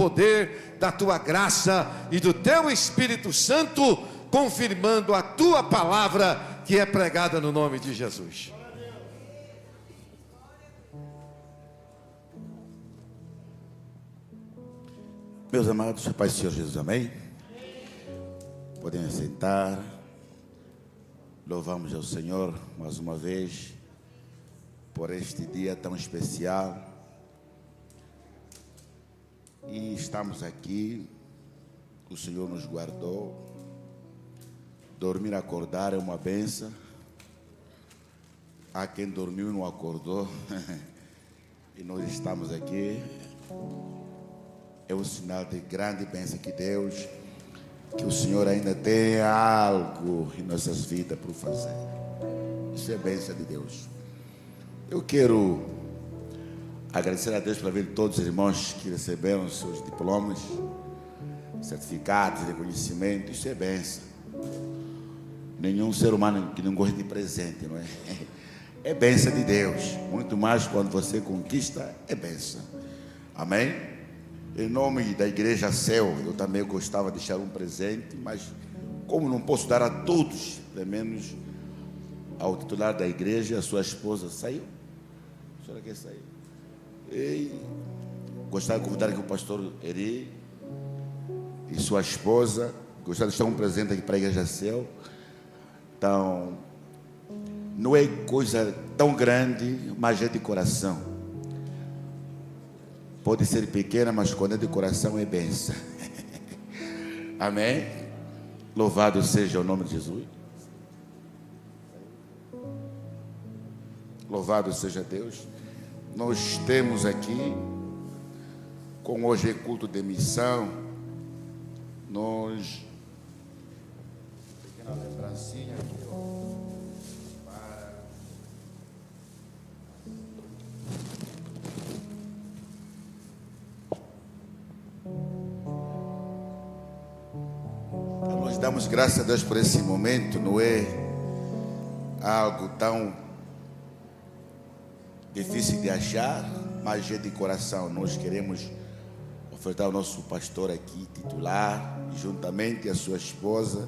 poder, da tua graça e do teu Espírito Santo, confirmando a tua palavra que é pregada no nome de Jesus. Meus amados, Pai, Senhor Jesus, amém? Podem aceitar. Louvamos ao Senhor mais uma vez por este dia tão especial. E estamos aqui, o Senhor nos guardou. Dormir, acordar é uma benção. Há quem dormiu e não acordou. E nós estamos aqui. É um sinal de grande bênção que Deus, que o Senhor ainda tem algo em nossas vidas para fazer. Isso é bênção de Deus. Eu quero agradecer a Deus pela vida de todos os irmãos que receberam seus diplomas, certificados de reconhecimento. Isso é bênção. Nenhum ser humano que não gosta de presente, não é? É bênção de Deus. Muito mais quando você conquista, é bênção. Amém? Em nome da Igreja Céu, eu também gostava de deixar um presente, mas como não posso dar a todos, pelo menos ao titular da igreja, a sua esposa saiu. A senhora quer sair? E gostaria de convidar aqui o pastor Eri e sua esposa. Gostaria de deixar um presente aqui para a Igreja Céu. Então, não é coisa tão grande, mas é de coração. Pode ser pequena, mas quando é de coração é bênção. Amém? Louvado seja o nome de Jesus. Louvado seja Deus. Nós temos aqui, como hoje é culto de missão, nós... Pequena lembrancinha aqui, ó. Nós damos graças a Deus por esse momento. Não é algo tão difícil de achar, mas é de coração. Nós queremos ofertar ao nosso pastor aqui, titular, juntamente a sua esposa,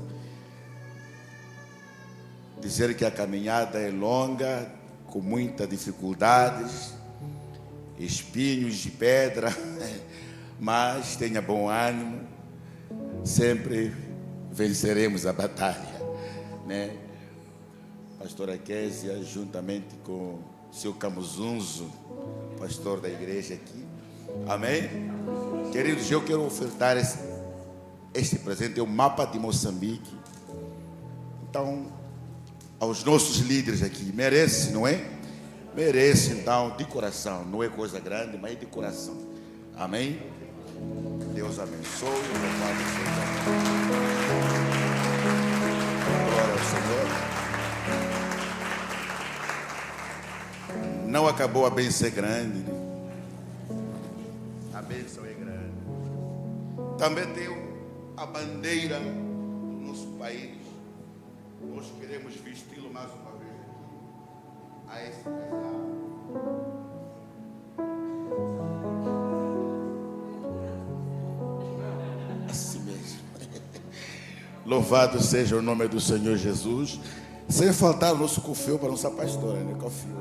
dizer que a caminhada é longa, com muitas dificuldades, espinhos de pedra, mas tenha bom ânimo, sempre venceremos a batalha, né? Pastora Késia, juntamente com seu Camuzunzo, pastor da igreja aqui, amém? Queridos, eu quero ofertar este presente, é o mapa de Moçambique. Então, aos nossos líderes aqui, merece, não é? Merece, então, de coração, não é coisa grande, mas é de coração, amém? Deus abençoe, louvado seja. Glória ao Senhor. Não acabou a bênção grande, né? A bênção é grande. Também tem a bandeira do nosso país. Nós queremos vesti-lo mais uma vez aqui. A esse casal. Assim mesmo. Louvado seja o nome do Senhor Jesus. Sem faltar o nosso cofio para nossa pastora, né? Cofio.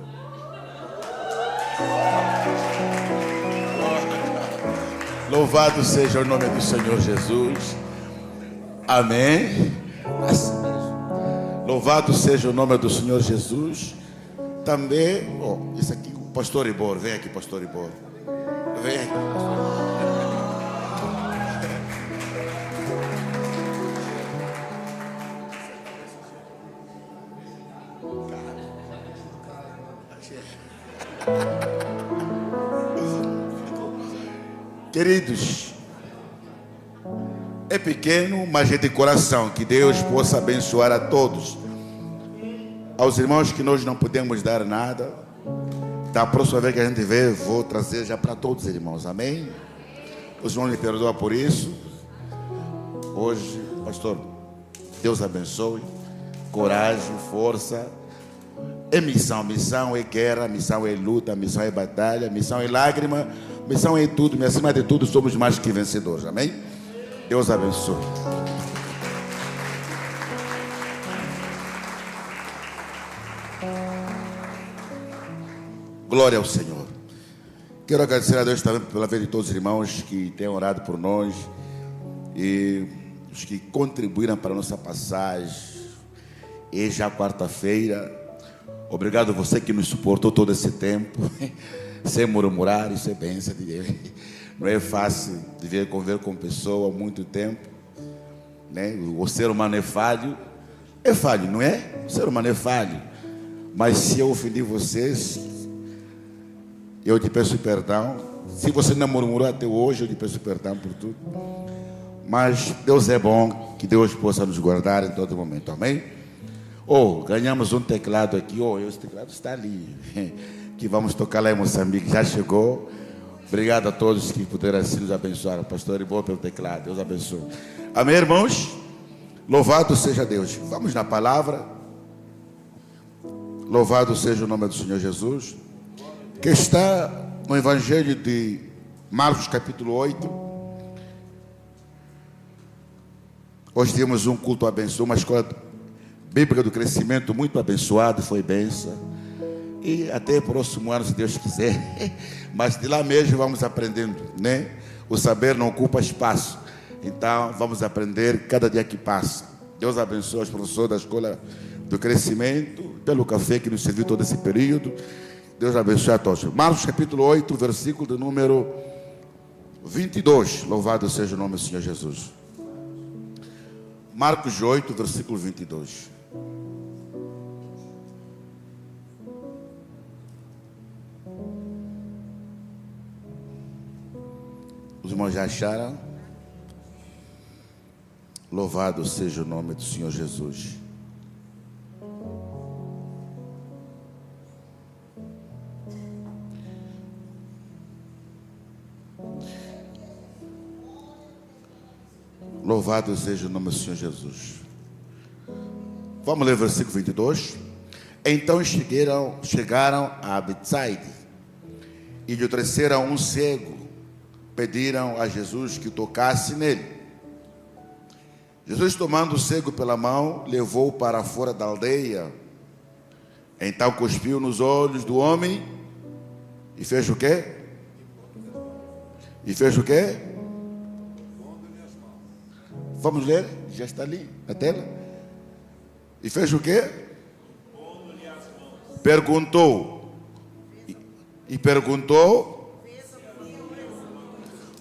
Louvado seja o nome do Senhor Jesus. Amém. Assim mesmo. Louvado seja o nome do Senhor Jesus. Também, isso aqui, o pastor Ibor. Vem aqui, pastor Ibor. Vem aqui, pastor. Queridos, é pequeno, mas é de coração. Que Deus possa abençoar a todos. Aos irmãos que nós não podemos dar nada, da próxima vez que a gente vê, vou trazer já para todos os irmãos, amém? Os irmãos me perdoam por isso. Hoje, pastor, Deus abençoe, coragem, força. É missão, missão é guerra, missão é luta, missão é batalha, missão é lágrima, Missão é tudo, mas acima de tudo somos mais que vencedores. Amém? Deus abençoe. Glória ao Senhor. Quero agradecer a Deus também pela vida de todos os irmãos que têm orado por nós e os que contribuíram para a nossa passagem. E já quarta-feira, obrigado a você que nos suportou todo esse tempo, sem murmurar. Isso é bênção de Deus. Não é fácil de conviver com pessoa há muito tempo, né? O ser humano é falho, não é? O ser humano é falho. Mas se eu ofendi vocês, eu te peço perdão. Se você não murmurou até hoje, eu te peço perdão por tudo. Mas Deus é bom, que Deus possa nos guardar em todo momento. Amém? Ganhamos um teclado aqui. Esse teclado está ali, que vamos tocar lá em Moçambique. Já chegou. Obrigado a todos que puderam assim nos abençoar. Pastor Ivo pelo teclado. Deus abençoe. Amém, irmãos? Louvado seja Deus. Vamos na palavra. Louvado seja o nome do Senhor Jesus, que está no Evangelho de Marcos capítulo 8. Hoje temos um culto abençoado, uma escola bíblica do crescimento muito abençoada, foi bênção. E até próximo ano, se Deus quiser. Mas de lá mesmo vamos aprendendo, né? O saber não ocupa espaço. Então vamos aprender cada dia que passa. Deus abençoe os professores da escola do crescimento, pelo café que nos serviu todo esse período. Deus abençoe a todos. Marcos capítulo 8, versículo de número 22. Louvado seja o nome do Senhor Jesus. Marcos 8, versículo 22. Os irmãos já acharam? Louvado seja o nome do Senhor Jesus. Louvado seja o nome do Senhor Jesus. Vamos ler o versículo 22. Então chegaram a Betsaida e lhe ofereceram um cego. Pediram a Jesus que tocasse nele. Jesus, tomando o cego pela mão, levou-o para fora da aldeia. Então cuspiu nos olhos do homem e fez o quê? Vamos ler, já está ali na tela. E fez o quê? Perguntou. E perguntou: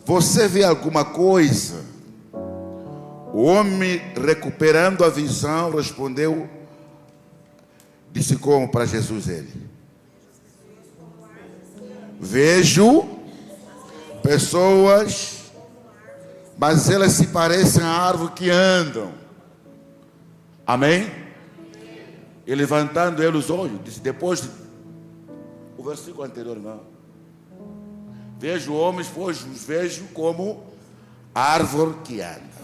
você vê alguma coisa? O homem, recuperando a visão, respondeu, disse como para Jesus ele: vejo pessoas, mas elas se parecem a árvore que andam. Amém? E levantando ele os olhos, disse, depois o versículo anterior, irmão: vejo homens, pois os vejo como árvore que anda.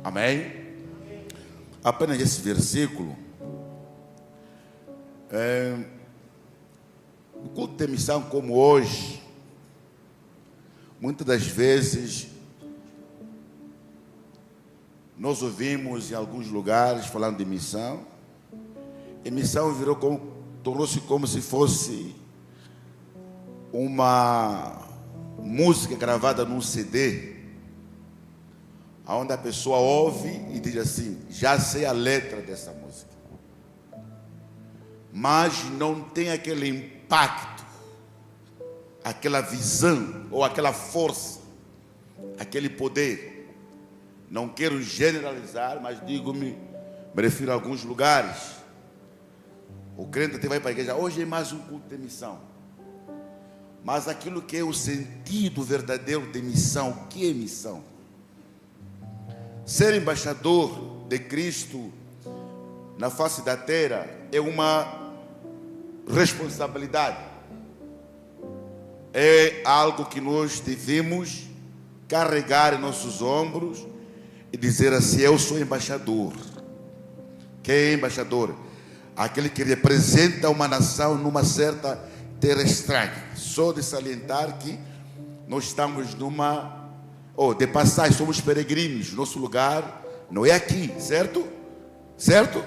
Amém? Apenas esse versículo. O culto de missão como hoje, muitas das vezes nós ouvimos em alguns lugares falando de missão, e missão tornou-se como se fosse uma música gravada num CD, onde a pessoa ouve e diz assim: já sei a letra dessa música, mas não tem aquele impacto, aquela visão ou aquela força, aquele poder. Não quero generalizar, mas me refiro a alguns lugares. O crente até vai para a igreja, hoje é mais um culto de missão. Mas aquilo que é o sentido verdadeiro de missão, o que é missão? Ser embaixador de Cristo na face da terra é uma responsabilidade. É algo que nós devemos carregar em nossos ombros e dizer assim: eu sou embaixador. Quem é embaixador? Aquele que representa uma nação numa certa terra estranha. Só de salientar que nós estamos de passagem, somos peregrinos. Nosso lugar não é aqui, certo? Certo?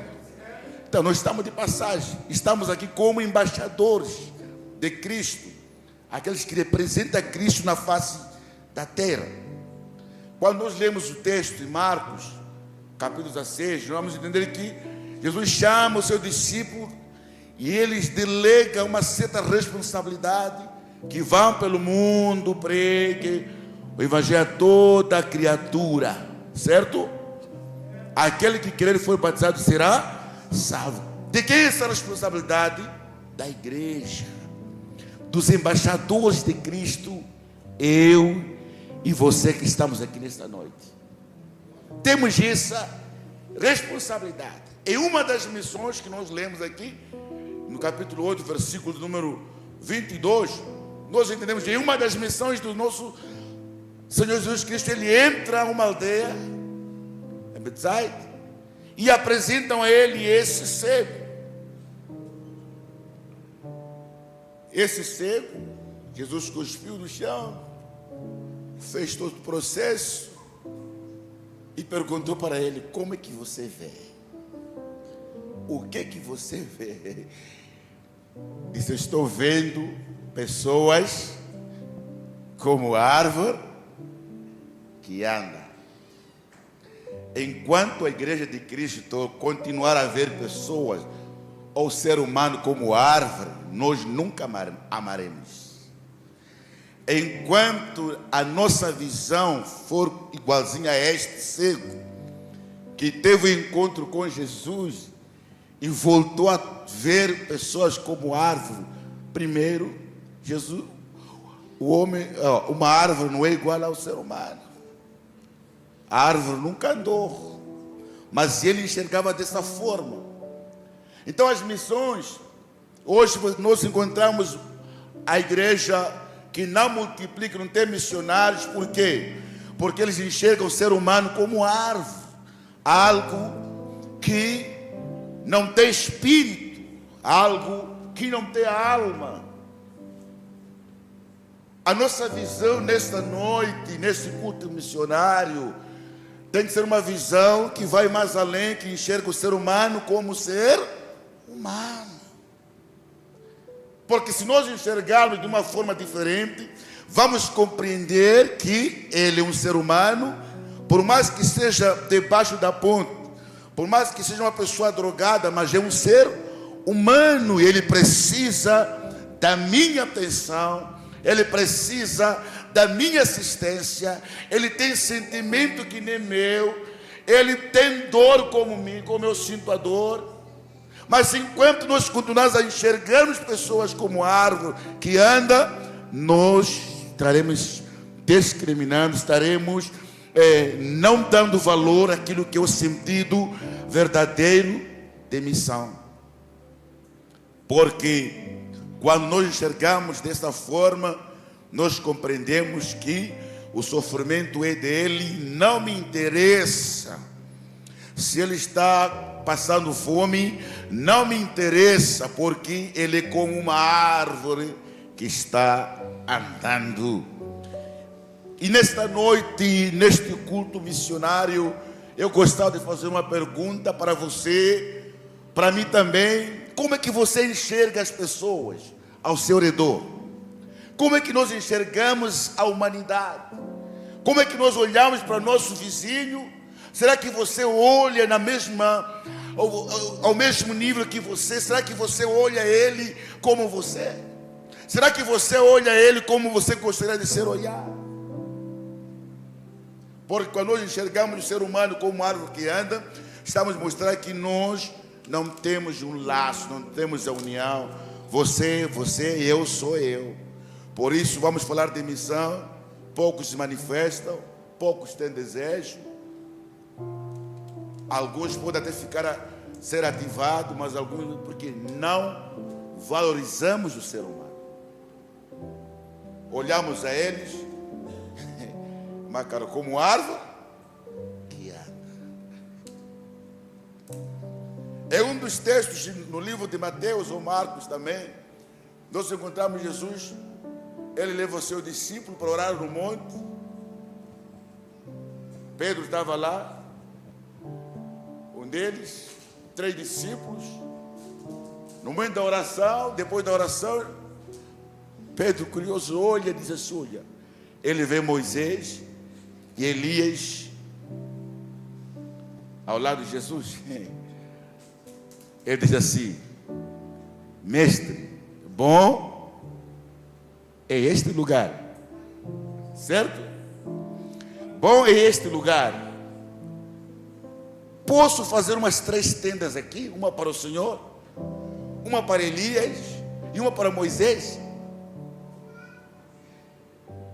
Então nós estamos de passagem, estamos aqui como embaixadores de Cristo, aqueles que representam Cristo na face da terra. Quando nós lemos o texto em Marcos, capítulo 16, nós vamos entender que Jesus chama o seu discípulo e eles delegam uma certa responsabilidade, que vão pelo mundo, preguem o evangelho a toda criatura, certo? Aquele que crer e for batizado será salvo. De quem é essa responsabilidade? Da igreja, dos embaixadores de Cristo, eu e você que estamos aqui nesta noite. Temos essa responsabilidade. Em uma das missões que nós lemos aqui, no capítulo 8, versículo número 22, nós entendemos que em uma das missões do nosso Senhor Jesus Cristo, ele entra a uma aldeia, em Betsaida, e apresentam a ele esse cego. Esse cego, Jesus cuspiu no chão, fez todo o processo e perguntou para ele: como é que você vê? O que que você vê? Disse: eu estou vendo pessoas como árvore que anda. Enquanto a igreja de Cristo continuar a ver pessoas ou ser humano como árvore, nós nunca amaremos. Enquanto a nossa visão for igualzinha a este cego, que teve um encontro com Jesus e voltou a ver pessoas como árvore. Primeiro, Jesus, uma árvore não é igual ao ser humano. A árvore nunca andou, mas ele enxergava dessa forma. Então as missões, hoje nós encontramos a igreja que não multiplica, não tem missionários. Por quê? Porque eles enxergam o ser humano como árvore, algo que não tem espírito, algo que não tem alma. A nossa visão nesta noite, nesse culto missionário, tem que ser uma visão que vai mais além, que enxerga o ser humano como ser humano. Porque se nós enxergarmos de uma forma diferente, vamos compreender que ele é um ser humano, por mais que seja debaixo da ponte, por mais que seja uma pessoa drogada, mas é um ser humano, e ele precisa da minha atenção, ele precisa da minha assistência, ele tem sentimento que nem meu, ele tem dor como eu sinto a dor. Mas enquanto nós continuarmos a enxergarmos pessoas como árvore que anda, nós estaremos discriminando, estaremos não dando valor àquilo que é o sentido verdadeiro de missão. Porque quando nós enxergamos dessa forma, nós compreendemos que o sofrimento é dele, não me interessa se ele está passando fome, não me interessa, porque ele é como uma árvore que está andando. E nesta noite, neste culto missionário, eu gostaria de fazer uma pergunta para você, para mim também. Como é que você enxerga as pessoas ao seu redor? Como é que nós enxergamos a humanidade? Como é que nós olhamos para nosso vizinho? Será que você olha ao mesmo nível que você? Será que você olha ele como você? Será que você olha ele como você gostaria de ser olhado? Porque quando nós enxergamos o ser humano como uma árvore que anda, estamos mostrando que nós não temos um laço, não temos a união. Você, eu sou eu. Por isso vamos falar de missão. Poucos se manifestam, poucos têm desejo. Alguns podem até ser ativados, mas alguns porque não valorizamos o ser humano. Olhamos a eles, mas cara, como árvore que anda. É um dos textos no livro de Mateus ou Marcos também. Nós encontramos Jesus ele levou seu discípulo para orar no monte. Pedro estava lá, um deles, 3 discípulos. No momento da oração, depois da oração, Pedro, curioso, olha e diz assim, olha, ele vê Moisés e Elias ao lado de Jesus. Ele diz assim, mestre, bom é este lugar, certo? Bom é este lugar. Posso fazer umas 3 tendas aqui, uma para o Senhor, uma para Elias e uma para Moisés?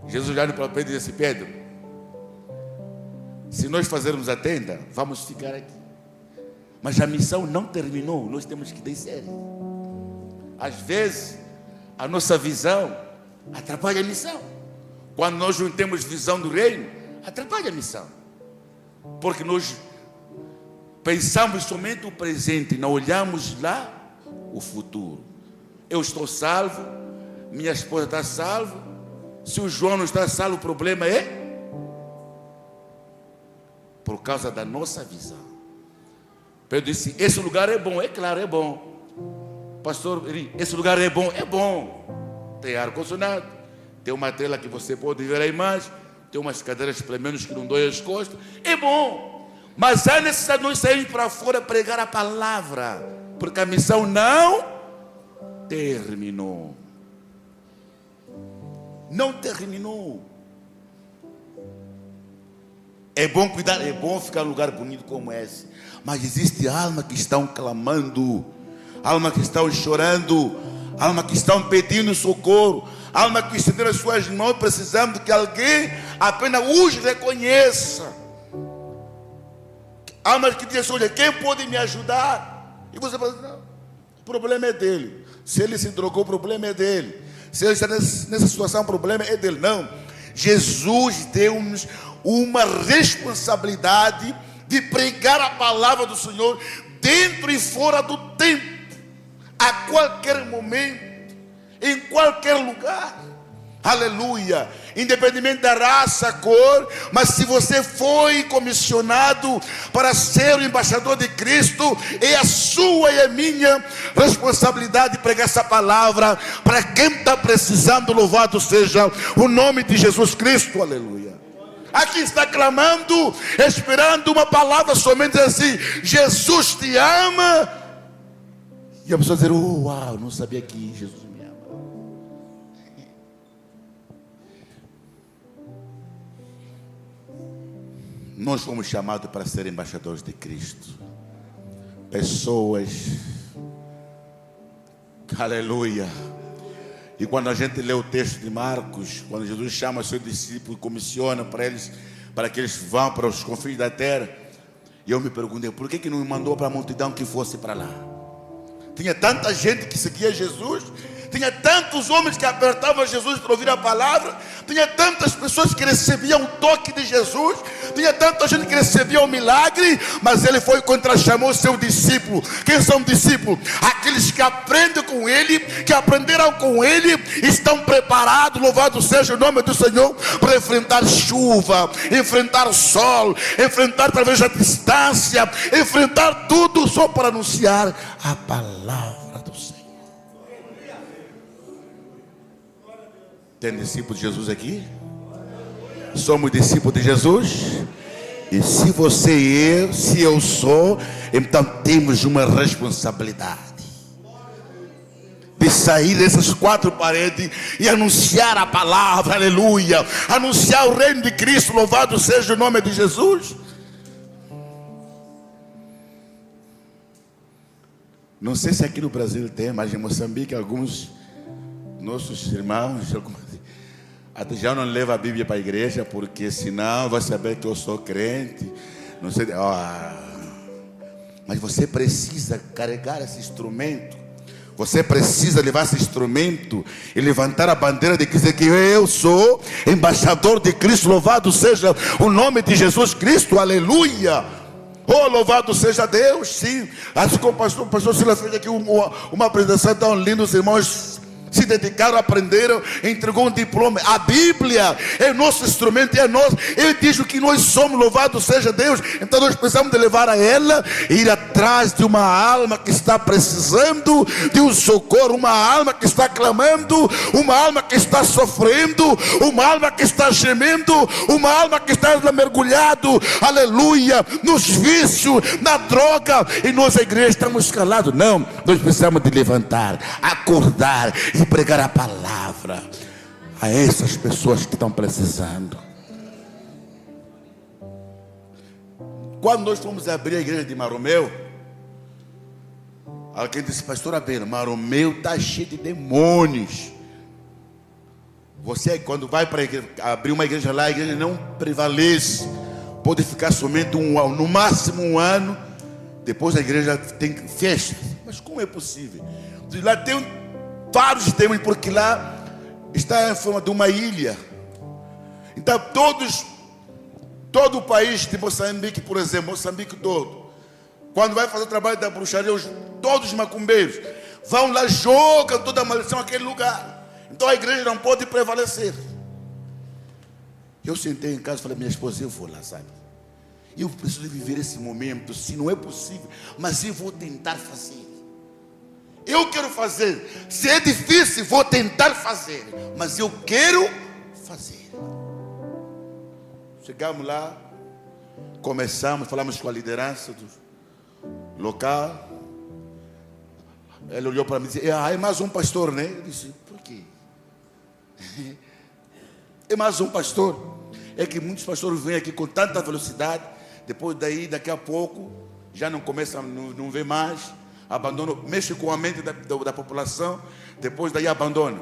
Jesus olhando para Pedro e disse assim, Pedro, se nós fazermos a tenda, vamos ficar aqui. Mas a missão não terminou, nós temos que descer. Às vezes, a nossa visão atrapalha a missão. Quando nós não temos visão do reino, atrapalha a missão. Porque nós pensamos somente o presente, não olhamos lá o futuro. Eu estou salvo, minha esposa está salva. Se o João não está salvo, o problema é por causa da nossa visão. Pedro disse, esse lugar é bom. É claro, é bom. Pastor, esse lugar é bom. É bom. Tem ar-condicionado, tem uma tela que você pode ver a imagem, tem umas cadeiras pelo menos que não doem as costas. É bom. Mas há necessidade de nós sairmos para fora pregar a palavra, porque a missão não terminou. Não terminou. É bom cuidar, é bom ficar num lugar bonito como esse. Mas existe almas que estão clamando, almas que estão chorando, almas que estão pedindo socorro, almas que estenderam as suas mãos precisando que alguém apenas os reconheça. Almas que dizem, olha, quem pode me ajudar? E você fala, não, o problema é dele. Se ele se drogou, o problema é dele. Se ele está nessa situação, o problema é dele. Não. Jesus deu-nos uma responsabilidade de pregar a palavra do Senhor dentro e fora do tempo, a qualquer momento, em qualquer lugar. Aleluia. Independente da raça, cor, mas se você foi comissionado para ser o embaixador de Cristo, é a sua e a minha responsabilidade pregar essa palavra para quem está precisando. Louvado seja o nome de Jesus Cristo. Aleluia. Aqui está clamando, esperando uma palavra somente assim, Jesus te ama. E a pessoa dizer, uau, não sabia que Jesus me ama. Nós fomos chamados para ser embaixadores de Cristo. Pessoas, aleluia. E quando a gente lê o texto de Marcos, quando Jesus chama seus discípulos e comissiona para eles, para que eles vão para os confins da terra, e eu me perguntei, por que não mandou para a multidão que fosse para lá? Tinha tanta gente que seguia Jesus, tinha tantos homens que apertavam Jesus para ouvir a palavra, tinha tantas pessoas que recebiam o toque de Jesus, tinha tanta gente que recebia o milagre, mas ele foi contra, chamou seu discípulo. Quem são discípulos? Aqueles que aprendem com ele, que aprenderam com ele, estão preparados, louvado seja o nome do Senhor, para enfrentar chuva, enfrentar o sol, enfrentar através da distância, enfrentar tudo só para anunciar a palavra do Senhor. Tem discípulo de Jesus aqui? Somos discípulos de Jesus? E se você e eu, se eu sou, então temos uma responsabilidade de sair dessas 4 paredes e anunciar a palavra, aleluia, anunciar o reino de Cristo, louvado seja o nome de Jesus. Não sei se aqui no Brasil tem, mas em Moçambique alguns nossos irmãos até já não levam a Bíblia para a igreja, porque senão vai saber que eu sou crente. Não sei, mas você precisa carregar esse instrumento. Você precisa levar esse instrumento e levantar a bandeira de dizer que eu sou embaixador de Cristo. Louvado seja o nome de Jesus Cristo, aleluia. Oh, louvado seja Deus, sim. Assim como o pastor Silas fez aqui uma apresentação tão linda, os irmãos se dedicaram, aprenderam, entregou um diploma. A Bíblia é nosso instrumento, é nosso. Ele diz o que nós somos, louvado seja Deus. Então nós precisamos de levar a ela, ir atrás de uma alma que está precisando de um socorro, uma alma que está clamando, uma alma que está sofrendo, uma alma que está gemendo, uma alma que está mergulhado, aleluia, nos vícios, na droga. E nós, a igreja, estamos calados. Não, nós precisamos de levantar, acordar e pregar a palavra a essas pessoas que estão precisando. Quando nós fomos abrir a igreja de Maromeu, alguém disse: pastor Abel, Maromeu está cheio de demônios. Você, quando vai para abrir uma igreja lá, a igreja não prevalece. Pode ficar somente no máximo um ano. Depois a igreja tem festa. Mas como é possível? Lá tem vários demônios, porque lá está em forma de uma ilha. Então todo o país de Moçambique, por exemplo, Moçambique todo, quando vai fazer o trabalho da bruxaria, todos os macumbeiros vão lá, jogam toda a maldição naquele lugar. Então a igreja não pode prevalecer. Eu sentei em casa e falei: minha esposa, eu vou lá, sabe? Eu preciso viver esse momento, se não é possível, mas eu vou tentar fazer. Eu quero fazer. Se é difícil, vou tentar fazer, mas eu quero fazer. Chegamos lá, começamos, falamos com a liderança do local. Ele olhou para mim e disse: é mais um pastor, né? Eu disse: por quê? É mais um pastor. É que muitos pastores vêm aqui com tanta velocidade, depois daí, daqui a pouco, já não começa, não vê mais, abandona, mexe com a mente da população, depois daí abandona.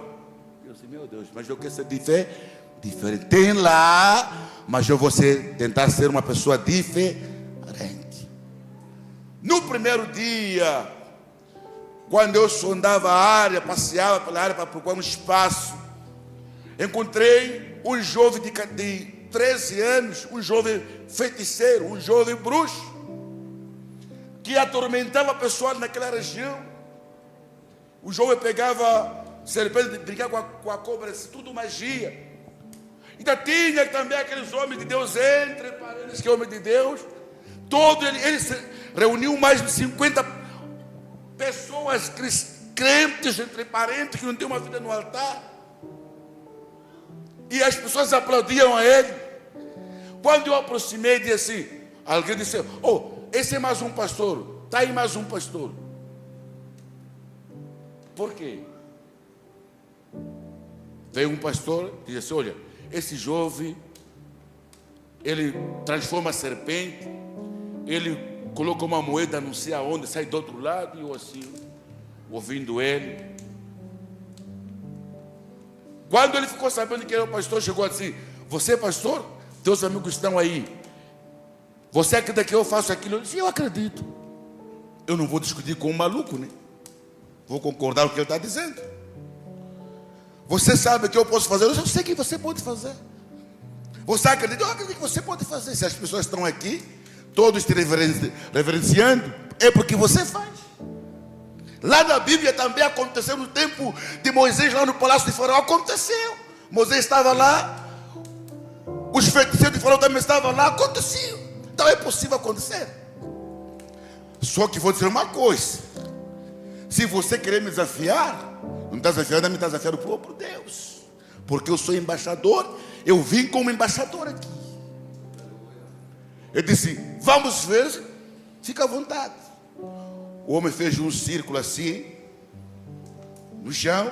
Eu disse: meu Deus, mas eu quero ser diferente. Tem lá, mas eu vou tentar ser uma pessoa diferente. No primeiro dia, quando eu sondava a área, passeava pela área para procurar um espaço, encontrei um jovem de 13 anos, um jovem feiticeiro, um jovem bruxo, que atormentava pessoas naquela região. O jovem pegava serpente, brincava com a cobra, tudo magia. Ainda tinha também aqueles homens de Deus, entre parentes, que homem de Deus. Todo ele reuniu mais de 50 pessoas crentes, entre parentes, que não tinham uma vida no altar. E as pessoas aplaudiam a ele. Quando eu aproximei, disse assim, alguém disse: oh, esse é mais um pastor. Está aí mais um pastor. Por quê? Veio um pastor e disse: olha, esse jovem, ele transforma a serpente, ele coloca uma moeda não sei aonde, sai do outro lado. E eu assim, ouvindo ele. Quando ele ficou sabendo que era o pastor, chegou assim: você é pastor? Teus amigos estão aí. Você acredita que eu faço aquilo? Eu disse: eu acredito. Eu não vou discutir com um maluco, né? Vou concordar com o que ele está dizendo. Você sabe que eu posso fazer? Eu sei que você pode fazer. Você acredita? Eu acredito que você pode fazer. Se as pessoas estão aqui, todos te reverenciando, é porque você faz. Lá na Bíblia também aconteceu no tempo de Moisés, lá no palácio de Faraó. Aconteceu. Moisés estava lá, os feiticeiros de Faraó também estavam lá. Aconteceu. Então é possível acontecer. Só que vou dizer uma coisa: se você querer me desafiar, não está desafiando, me está desafiando o próprio Deus, porque eu sou embaixador. Eu vim como embaixador aqui. Ele disse: vamos ver, fica à vontade. O homem fez um círculo assim no chão.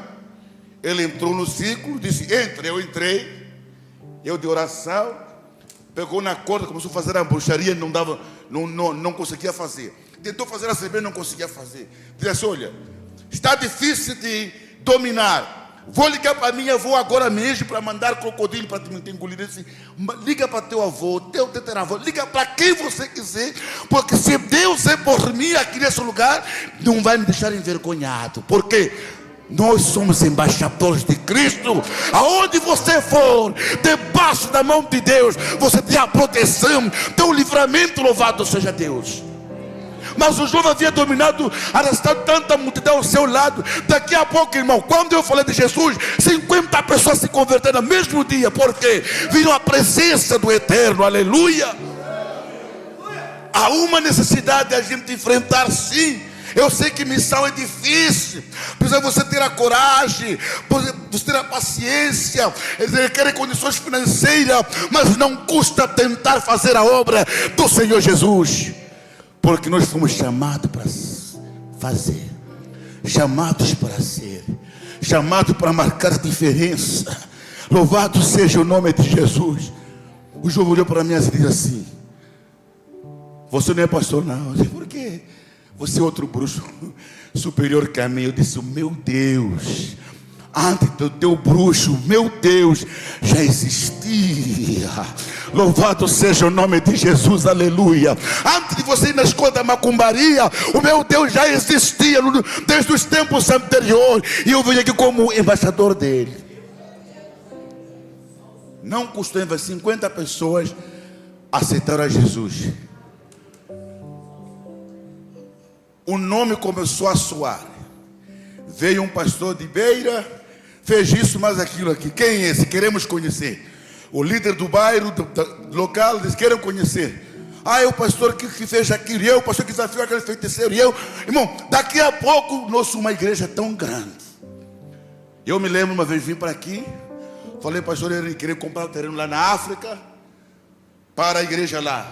Ele entrou no círculo, disse: entre. Eu entrei, eu de oração, pegou na corda, começou a fazer a bruxaria, não conseguia fazer. Tentou fazer a serpente, não conseguia fazer. Disse assim: olha, está difícil de dominar. Vou ligar para minha avó agora mesmo para mandar crocodilo para te engolir. Disse: liga para teu avô, teu tetaravô, liga para quem você quiser, porque se Deus é por mim aqui nesse lugar, não vai me deixar envergonhado. Porque nós somos embaixadores de Cristo. Aonde você for, debaixo da mão de Deus, você tem a proteção, tem o livramento. Louvado seja Deus. Mas o jovem havia dominado, arrastado tanta multidão ao seu lado. Daqui a pouco, irmão, quando eu falei de Jesus, 50 pessoas se converteram no mesmo dia. Por quê? Viram a presença do Eterno. Aleluia. Há uma necessidade de a gente enfrentar, sim. Eu sei que missão é difícil, precisa você ter a coragem, você ter a paciência, requer condições financeiras, mas não custa tentar fazer a obra do Senhor Jesus, porque nós fomos chamados para fazer, chamados para ser, chamados para marcar a diferença. Louvado seja o nome de Jesus. O jovem olhou para mim e disse assim: você não é pastor, não. Eu disse: por quê? Você é outro bruxo superior que a mim. Eu disse: meu Deus, antes do teu bruxo, meu Deus, já existia. Louvado seja o nome de Jesus, aleluia. Antes de você ir na escola da macumbaria, o meu Deus já existia desde os tempos anteriores. E eu venho aqui como embaixador dele. Não custou 50 pessoas aceitaram a Jesus. O nome começou a soar. Veio um pastor de Beira, fez isso, mais aquilo aqui. Quem é esse? Queremos conhecer. O líder do bairro, do local, disse: querem conhecer. Ah, é o pastor que fez aquilo. E eu, o pastor que desafiou aquele feiticeiro. E eu, irmão, daqui a pouco nós somos uma igreja tão grande. Eu me lembro uma vez vim para aqui, falei: pastor, eu queria comprar um terreno lá na África para a igreja lá.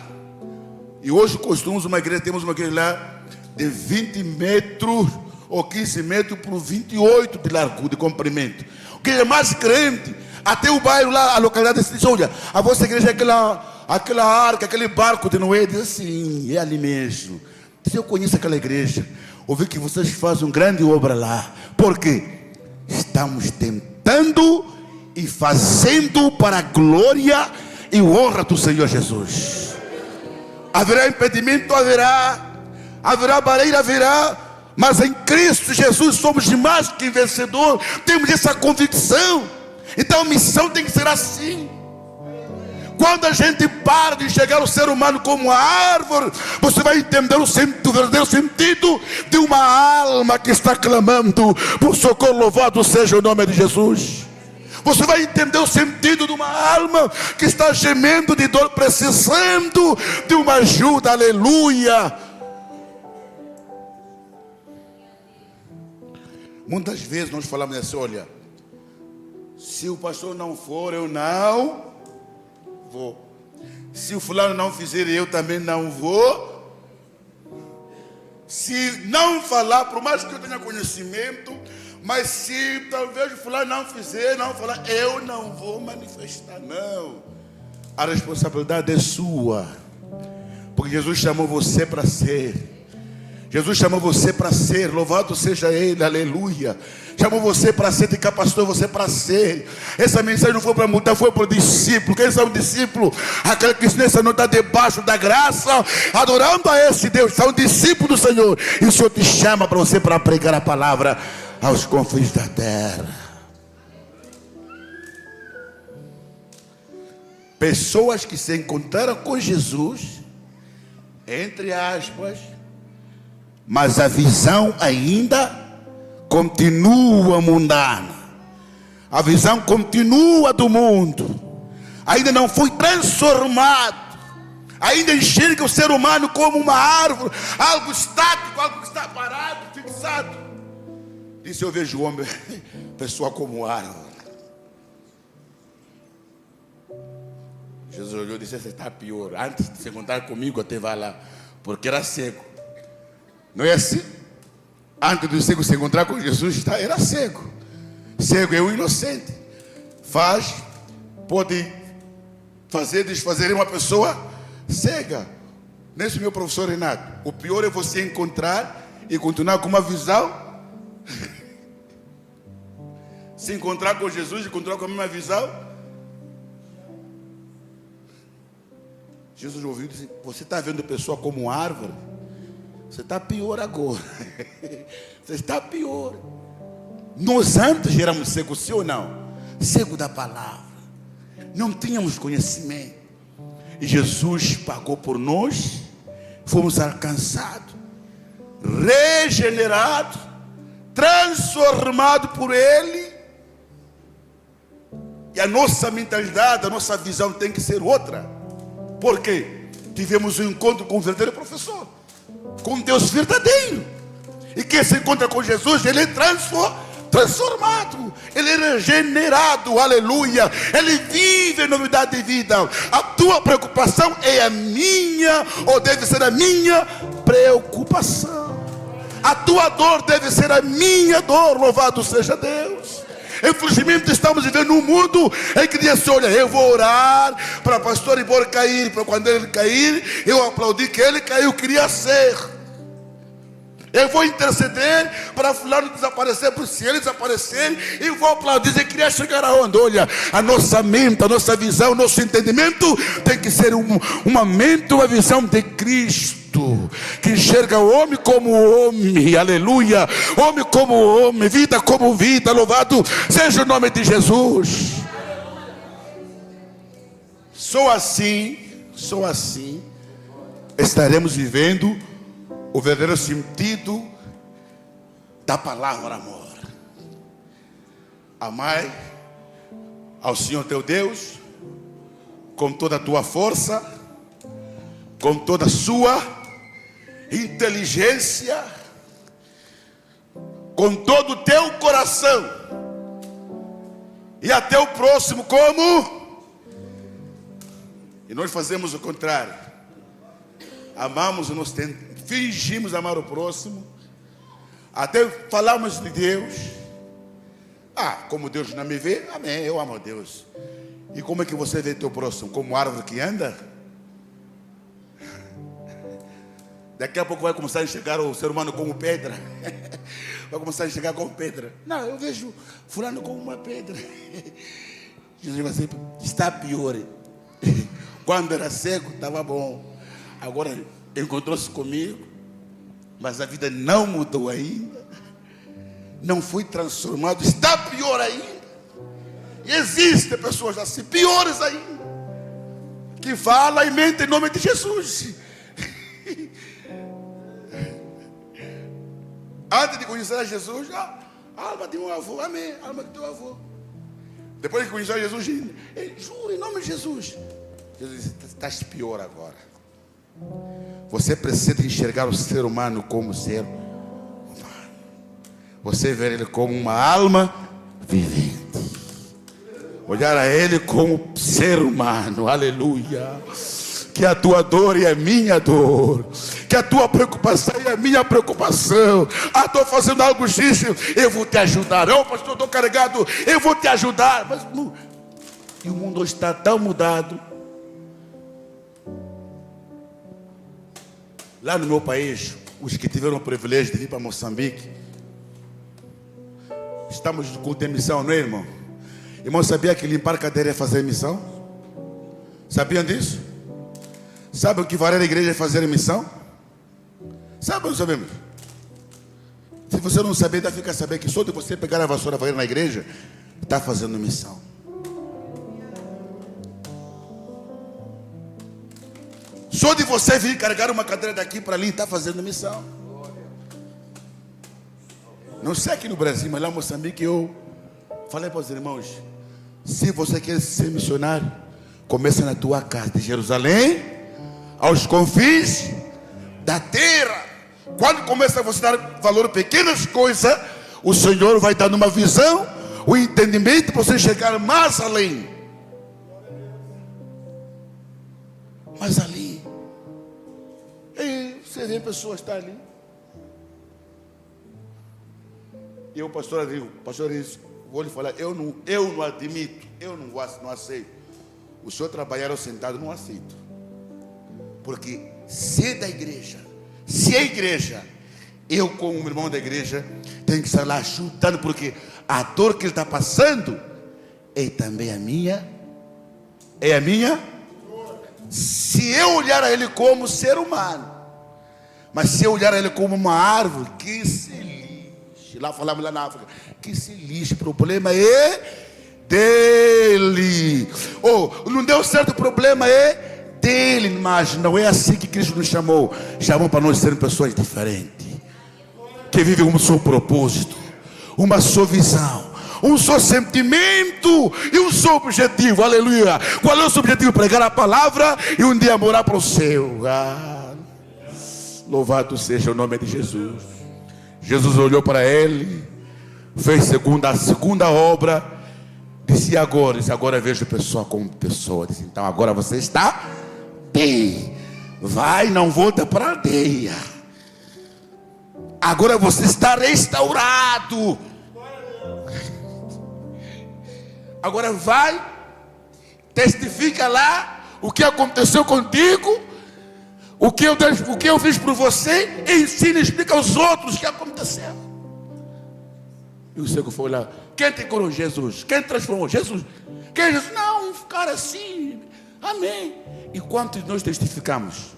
E hoje construímos uma igreja, temos uma igreja lá de 20 metros ou 15 metros por 28 de largura, de comprimento. O que é mais grande, até o bairro lá, a localidade disse: olha, a vossa igreja é aquela arca, aquele barco de Noé. Diz assim: é ali mesmo. Se eu conheço aquela igreja, ouvi que vocês fazem uma grande obra lá. Por quê? Estamos tentando e fazendo para a glória e honra do Senhor Jesus. Haverá impedimento? Haverá barreira? Haverá. Mas em Cristo Jesus somos mais que vencedor. Temos essa convicção. Então a missão tem que ser assim. Quando a gente para de enxergar o ser humano como a árvore, você vai entender o verdadeiro sentido de uma alma que está clamando por socorro. Louvado seja o nome de Jesus. Você vai entender o sentido de uma alma que está gemendo de dor, precisando de uma ajuda. Aleluia. Muitas vezes nós falamos assim: olha, se o pastor não for, eu não vou. Se o fulano não fizer, eu também não vou. Se não falar, por mais que eu tenha conhecimento, mas se talvez o fulano não fizer, não falar, eu não vou manifestar. Não, a responsabilidade é sua, porque Jesus chamou você para ser. Jesus chamou você para ser, louvado seja Ele, aleluia. Chamou você para ser, te capacitou você para ser. Essa mensagem não foi para mudar, foi para o discípulo. Quem são discípulos? Aquele que nessa noite está debaixo da graça, adorando a esse Deus, são discípulos do Senhor. E o Senhor te chama para você para pregar a palavra aos confins da terra. Pessoas que se encontraram com Jesus, entre aspas, mas a visão ainda continua mundana. A visão continua do mundo. Ainda não foi transformado. Ainda enxerga o ser humano como uma árvore, algo estático, algo que está parado, fixado. Disse: eu vejo o homem, pessoa como árvore. Jesus olhou e disse: você está pior. Antes de se encontrar comigo, até vai lá, porque era cego. Não é assim? Antes do cego se encontrar com Jesus, era cego. Cego é um inocente. Pode fazer, desfazer uma pessoa cega. Nesse meu professor Renato, o pior é você encontrar e continuar com uma visão. Se encontrar com Jesus e continuar com a mesma visão. Jesus ouviu e disse: você está vendo a pessoa como árvore? Você está pior agora. Você está pior. Nós antes éramos cegos, sim ou não? Cego da palavra. Não tínhamos conhecimento. E Jesus pagou por nós. Fomos alcançados. regenerado, transformado por Ele. E a nossa mentalidade, a nossa visão tem que ser outra. Por quê? Tivemos um encontro com o verdadeiro professor, com Deus verdadeiro. E quem se encontra com Jesus, ele é transformado, ele é regenerado, aleluia. Ele vive em novidade de vida. A tua preocupação é a minha, ou deve ser a minha preocupação. A tua dor deve ser a minha dor, louvado seja Deus. Infelizmente estamos vivendo um mundo em que diz assim: olha, eu vou orar para o pastor Ibor cair, para quando ele cair, eu aplaudi que ele caiu, queria ser. Eu vou interceder para fulano desaparecer, porque se ele desaparecer, eu vou aplaudir, eu queria chegar aonde? Olha, a nossa mente, a nossa visão, o nosso entendimento tem que ser uma mente, uma visão de Cristo, que enxerga o homem como homem, aleluia, homem como homem, vida como vida, louvado seja o nome de Jesus. Só assim estaremos vivendo o verdadeiro sentido da palavra amor. Amai ao Senhor teu Deus com toda a tua força, com toda a sua inteligência, com todo o teu coração, e até o próximo como. E nós fazemos o contrário. Amamos, nós fingimos amar o próximo, até falamos de Deus. Como Deus não me vê, amém, eu amo a Deus. E como é que você vê teu próximo? Como árvore que anda? Daqui a pouco vai começar a enxergar o ser humano como pedra. Vai começar a enxergar como pedra. Não, eu vejo fulano como uma pedra. Jesus vai dizer, está pior. Quando era cego, estava bom. Agora encontrou-se comigo, mas a vida não mudou ainda, não foi transformado, está pior ainda. E existem pessoas assim, piores ainda, que falam e mentem em nome de Jesus. Antes de conhecer a Jesus, a alma de um avô, amém, a alma do teu avô. Depois de conhecer a Jesus, jura em nome de Jesus. Jesus disse, estás pior agora. Você precisa enxergar o ser humano como ser humano. Você ver ele como uma alma vivente. Olhar a ele como ser humano. Aleluia. Que a tua dor é a minha dor. Que a tua preocupação é a minha preocupação. Estou fazendo algo X, eu vou te ajudar. Pastor, estou carregado, eu vou te ajudar. Mas e o mundo hoje está tão mudado. Lá no meu país, os que tiveram o privilégio de vir para Moçambique, estamos com missão, não é, irmão? Irmão, sabia que limpar cadeira é fazer missão? Sabiam disso? Sabem o que varrer a igreja é fazer missão? Sabe ou não sabemos? Se você não saber, dá ficar saber que só de você pegar a vassoura e varrer na igreja, está fazendo missão. Só de você vir carregar uma cadeira daqui para ali, está fazendo missão. Não sei aqui no Brasil, mas lá em Moçambique eu falei para os irmãos: se você quer ser missionário, começa na tua casa, de Jerusalém aos confins da terra. Quando começa você a dar valor a pequenas coisas, o Senhor vai dando uma visão, o entendimento para você chegar mais além. Mas ali, você vê pessoas estar ali. E o pastor disse, vou lhe falar, eu não admito, eu não aceito. O senhor trabalhar sentado, não aceito. Porque se é da igreja, se é igreja, eu como irmão da igreja, tenho que estar lá chutando, porque a dor que ele está passando é também a minha. É a minha. Se eu olhar a ele como ser humano, mas se eu olhar a ele como uma árvore, que se lixe. Lá falamos lá na África, que se lixe, o problema é dele. Não deu certo, o problema é dele, mas não é assim que Cristo nos chamou. Chamou para nós sermos pessoas diferentes. que vivem um só propósito, uma só visão, um só sentimento e um só objetivo. Aleluia. Qual é o seu objetivo? Pregar a palavra e um dia morar para o céu. Louvado seja o nome de Jesus. Jesus olhou para ele, fez a segunda obra, disse agora vejo pessoa como pessoa. Disse, então agora você está bem, vai, não volta para a aldeia, agora você está restaurado, agora vai, testifica lá o que aconteceu contigo, o que eu fiz por você, e ensina e explica aos outros o que aconteceu. E o cego foi lá, quem te curou? Jesus. Quem transformou? Jesus. Quem é Jesus? Não, um cara assim, amém. E quantos de nós testificamos?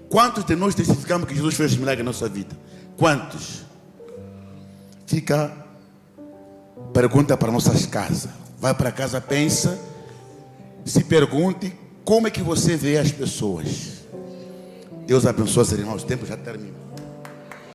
Quantos de nós testificamos que Jesus fez milagre na nossa vida? Quantos? Fica, pergunta para nossas casas, vai para casa, pensa, se pergunte como é que você vê as pessoas. Deus abençoe, irmãos, o tempo já termina.